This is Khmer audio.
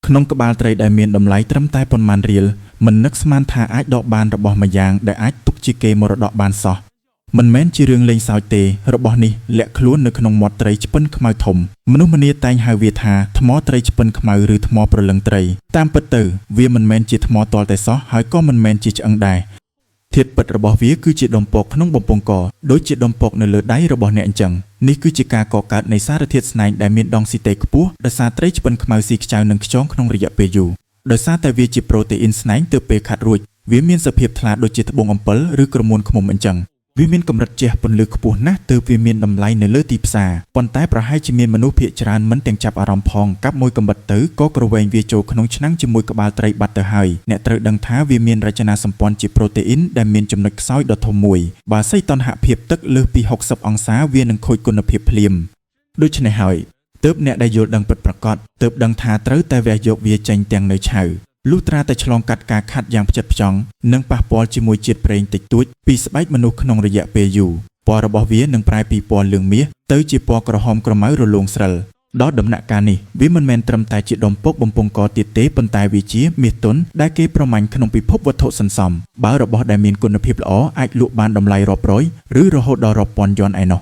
ក្នុងក្បាលត្រីដែលមានតម្លៃត្រឹមតែប៉ុន្មានរៀលមិននឹកស្មានថាអាចដកបានរបស់មួយយ៉ាងដែលអាចទុកជាគេមរតកបានសោះមិនមែនជារឿងលេងសើចទេរបស់នេះលាក់ខ្លួននៅក្នុងមាត់ត្រីឆ្ពិនខ្មៅធំមនុស្សម្នាតែងហៅវាថាថ្មត្រីឆ្ពិនខ្មៅឬថ្មប្រលឹងត្រីតាមពិតទៅវាមិនមែនជាថ្មទាល់តែសោះហើយក៏មិនមែនជាឆ្អឹងដែរធាតុពិតរបស់វាគឺជាដុំពកក្នុងបំពង់កដូចជាដុំពកនៅលើដៃរបស់អ្នកអញ្ចឹងនេះគឺជាការកកើតនៃសារធាតុស្នែងដែលមានដងស៊ីតេខ្ពស់ដោយសារត្រីឆ្ពិនខ្មៅស៊ីខ្ចៅនិងខ្យងក្នុងរយៈពេលយូរដោយសារតែវាជាប្រូតេអ៊ីនស្នែងទើបពេលខាត់រួចវាមានសភាពថ្លាដូចជាត្បូងអំពិលឬក្រមួនឃ្មុំអញ្ចឹងវាមានកម្រិតជះពន្លឺខ្ពស់ណាស់ទើបវាមានតម្លៃនៅលើទីផ្សារប៉ុន្តែប្រហែលជាមានមនុស្សភាគច្រើនមិនទាំងចាប់អារម្មណ៍ផងកាប់មួយកំបិតទៅក៏ក្រវែងវាចូលក្នុងឆ្នាំងជាមួយក្បាលត្រីបាត់ទៅហើយអ្នកត្រូវដឹងថាវាមានរចនាសម្ព័ន្ធជាប្រូតេអ៊ីនដែលមានចំណុចខ្សោយដ៏ធំមួយបើសីតុណ្ហភាពទឹកលើសពី60អង្សាវានឹងខូចគុណភាពភ្លាមដូច្នេះហើយទើបអ្នកដែលយល់ដឹងពិតប្រាកដទើបដឹងថាត្រូវតែវះយកវាចេញទាំងនៅឆៅលុះត្រាតែឆ្លងកាត់ការខាត់យ៉ាងផ្ចិតផ្ចង់និងប៉ះពាល់ជាមួយជាតិប្រេងតិចតួចពីស្បែកមនុស្សក្នុងរយៈពេលយូរពណ៌របស់វានឹងប្រែពីពណ៌លឿងមាសទៅជាពណ៌ក្រហមក្រមៅរលោងស្រិលដល់ដំណាក់កាលនេះវាមិនមែនត្រឹមតែជាដុំពកបំពង់កទៀតទេប៉ុន្តែវាជាមាសទន់ដែលគេប្រមាញ់ក្នុងពិភពវត្ថុសន្សំបើរបស់ដែលមានគុណភាពល្អអាចលក់បានតម្លៃរាប់រយឬរហូតដល់រាប់ពាន់យន់ឯណោះ